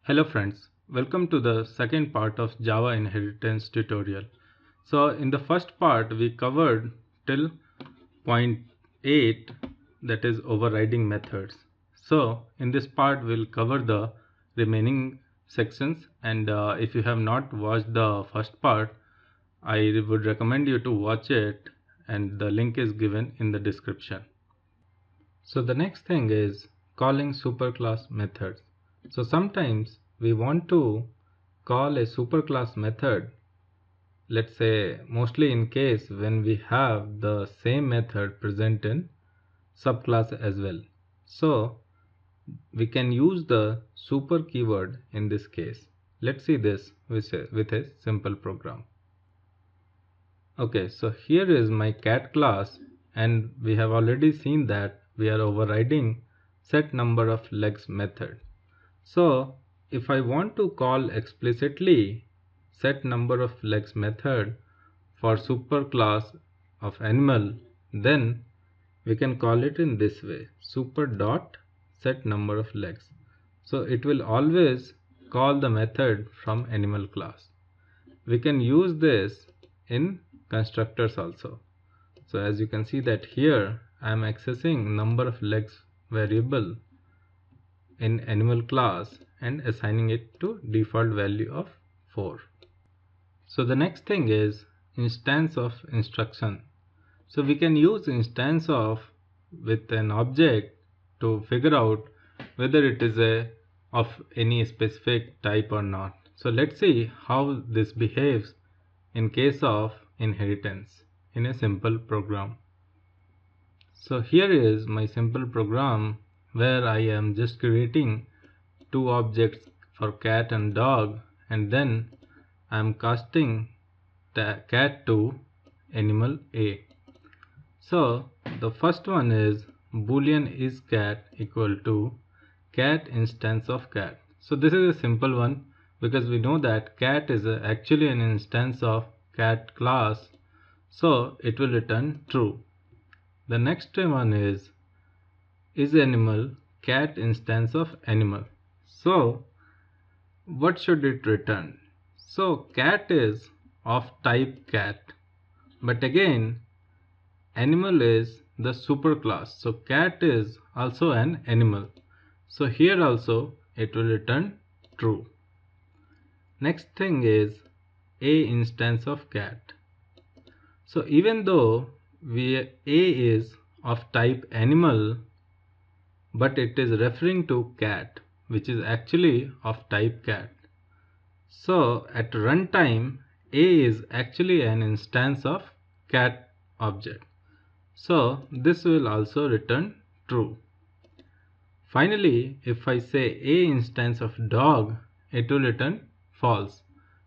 Hello friends, welcome to the second part of Java inheritance tutorial. So in the first part we covered till point 8, that is overriding methods. So in this part we'll cover the remaining sections, and if you have not watched the first part, I would recommend you to watch it, and the link is given in the description. So the next thing is calling superclass methods. So sometimes we want to call a superclass method, let's say mostly in case when we have the same method present in subclass as well. So we can use the super keyword in this case. Let's see this with a simple program. Okay, so here is my cat class, and we have already seen that we are overriding set number of legs method. So if I want to call explicitly set number of legs method for superclass of animal, then we can call it in this way: super dot set number of legs. So it will always call the method from animal class. We can use this in constructors also. So as you can see that here I am accessing number of legs variable in animal class and assigning it to default value of 4. So the next thing is instance of instruction. So we can use instance of with an object to figure out whether it is of any specific type or not. So let's see how this behaves in case of inheritance in a simple program. So here is my simple program where I am just creating two objects for cat and dog, and then I am casting cat to animal A. So the first one is boolean is cat equal to cat instance of cat. So this is a simple one because we know that cat is actually an instance of cat class, so it will return true. The next one is animal cat instance of animal. So what should it return? So cat is of type cat, but again animal is the superclass, so cat is also an animal, so here also it will return true. Next thing is a instance of cat. So even though a is of type animal, but it is referring to cat, which is actually of type cat. So at runtime, A is actually an instance of cat object. So this will also return true. Finally, if I say A instance of dog, it will return false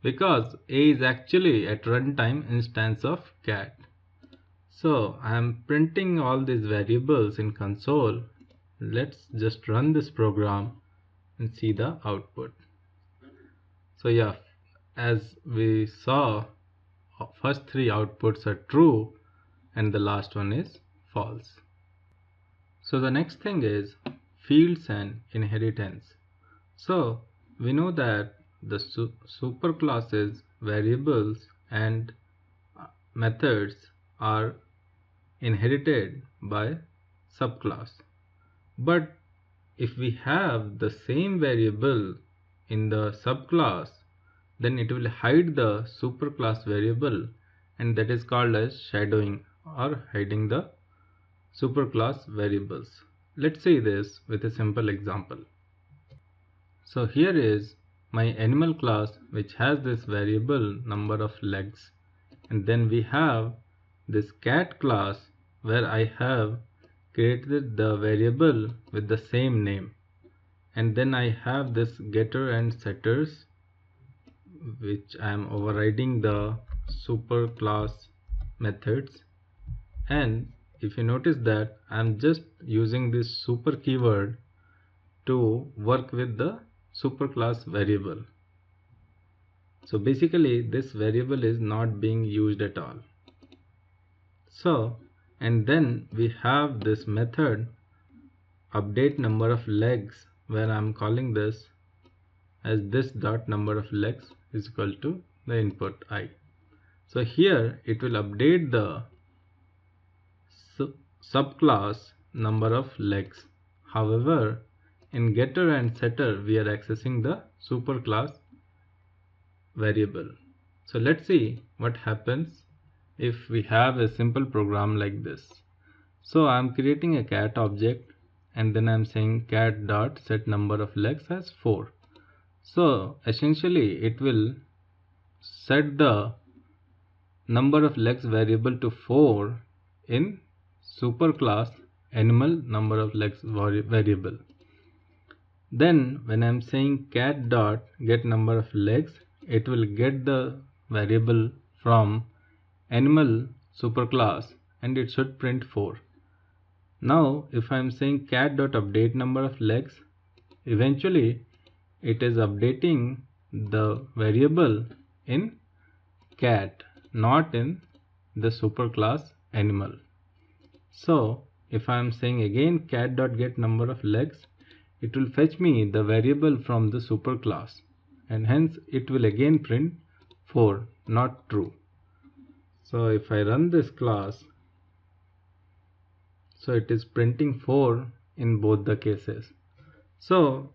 because A is actually at runtime instance of cat. So I am printing all these variables in console. Let's just run this program and see the output. So yeah, as we saw, first three outputs are true and the last one is false. So the next thing is fields and inheritance. So we know that the superclasses, variables and methods are inherited by subclass. But if we have the same variable in the subclass, then it will hide the superclass variable, and that is called as shadowing or hiding the superclass variables. Let's see this with a simple example. So here is my animal class, which has this variable number of legs, and then we have this cat class where I have created the variable with the same name, and then I have this getter and setters, which I am overriding the superclass methods. And if you notice that I am just using this super keyword to work with the superclass variable. So basically this variable is not being used at all. So, and then we have this method update number of legs where I'm calling this as this dot number of legs is equal to the input I. So here it will update the subclass number of legs. However, in getter and setter we are accessing the superclass variable. So let's see what happens if we have a simple program like this. So I'm creating a cat object and then I'm saying cat dot set number of legs as 4. So essentially it will set the number of legs variable to 4 in superclass animal number of legs variable. Then when I'm saying cat dot get number of legs, it will get the variable from animal superclass and it should print 4. Now if I'm saying cat dot update number of legs, eventually it is updating the variable in cat, not in the superclass animal. So if I am saying again cat dot get number of legs, it will fetch me the variable from the superclass and hence it will again print 4, not true. So if I run this class, so it is printing 4 in both the cases. So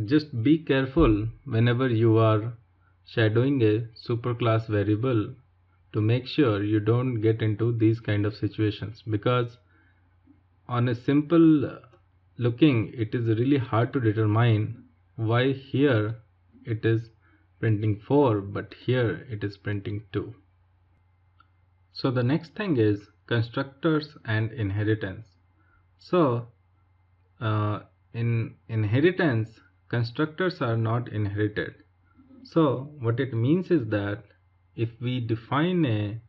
just be careful whenever you are shadowing a superclass variable to make sure you don't get into these kind of situations, because on a simple looking it is really hard to determine why here it is printing 4 but here it is printing 2. So the next thing is constructors and inheritance. So in inheritance, constructors are not inherited. So what it means is that if we define a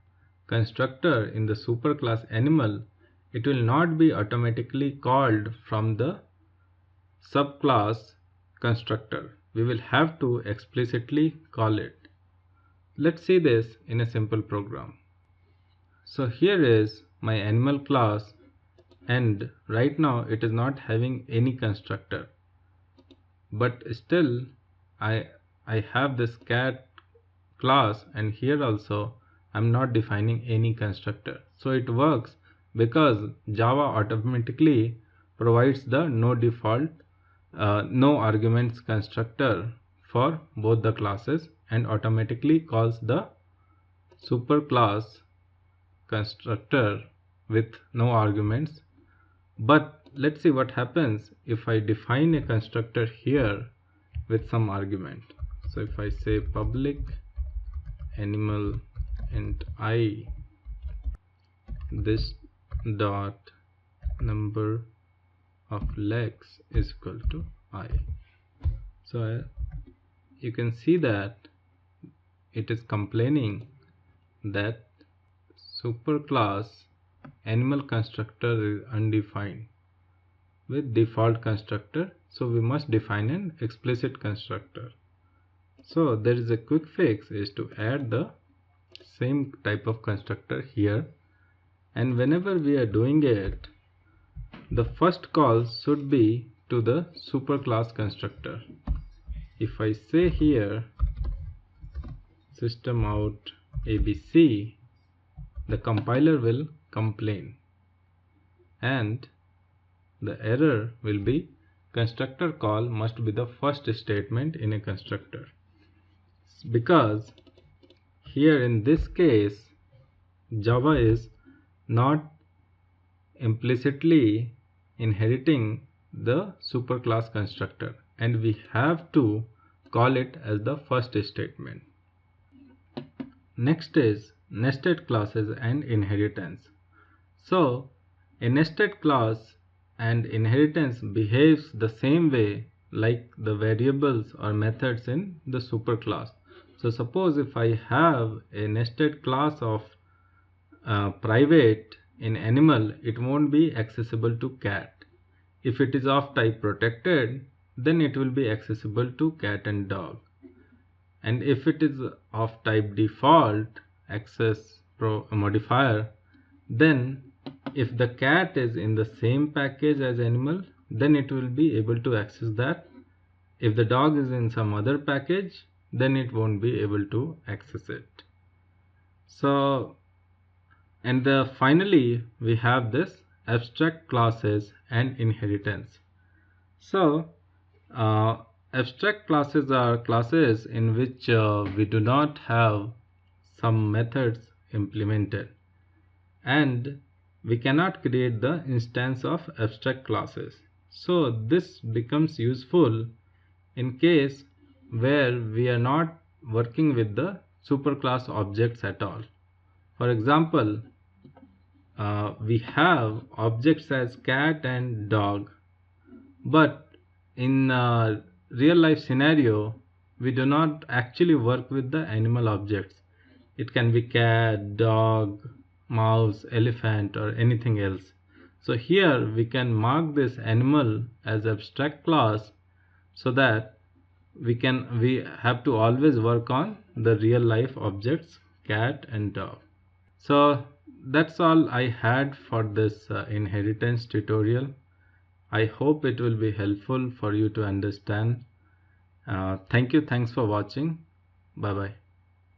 constructor in the superclass animal, it will not be automatically called from the subclass constructor. We will have to explicitly call it. Let's see this in a simple program. So here is my animal class and right now it is not having any constructor, but still I have this cat class and here also I'm not defining any constructor. So it works because Java automatically provides the no default no arguments constructor for both the classes and automatically calls the superclass constructor with no arguments. But let's see what happens if I define a constructor here with some argument. So if I say public animal int I this dot number of legs is equal to I. So you can see that it is complaining that superclass animal constructor is undefined with default constructor, so we must define an explicit constructor. So there is a quick fix is to add the same type of constructor here, and whenever we are doing it, the first call should be to the superclass constructor. If I say here system out abc, the compiler will complain and the error will be constructor call must be the first statement in a constructor, because here in this case Java is not implicitly inheriting the superclass constructor and we have to call it as the first statement. Next is nested classes and inheritance. So a nested class and inheritance behaves the same way like the variables or methods in the superclass. So suppose if I have a nested class of private in animal, it won't be accessible to cat. If it is of type protected, then it will be accessible to cat and dog. And if it is of type default access modifier, then if the cat is in the same package as animal, then it will be able to access that If the dog is in some other package, then it won't be able to access it. So, and finally we have this abstract classes and inheritance. So abstract classes are classes in which we do not have some methods implemented, and we cannot create the instance of abstract classes. So this becomes useful in case where we are not working with the superclass objects at all. For example, we have objects as cat and dog, but in real life scenario we do not actually work with the animal objects. It can be cat, dog, mouse, elephant, or anything else. So here we can mark this animal as abstract class, so that we have to always work on the real life objects cat and dog. So that's all I had for this inheritance tutorial. I hope it will be helpful for you to understand. Thanks for watching. Bye bye.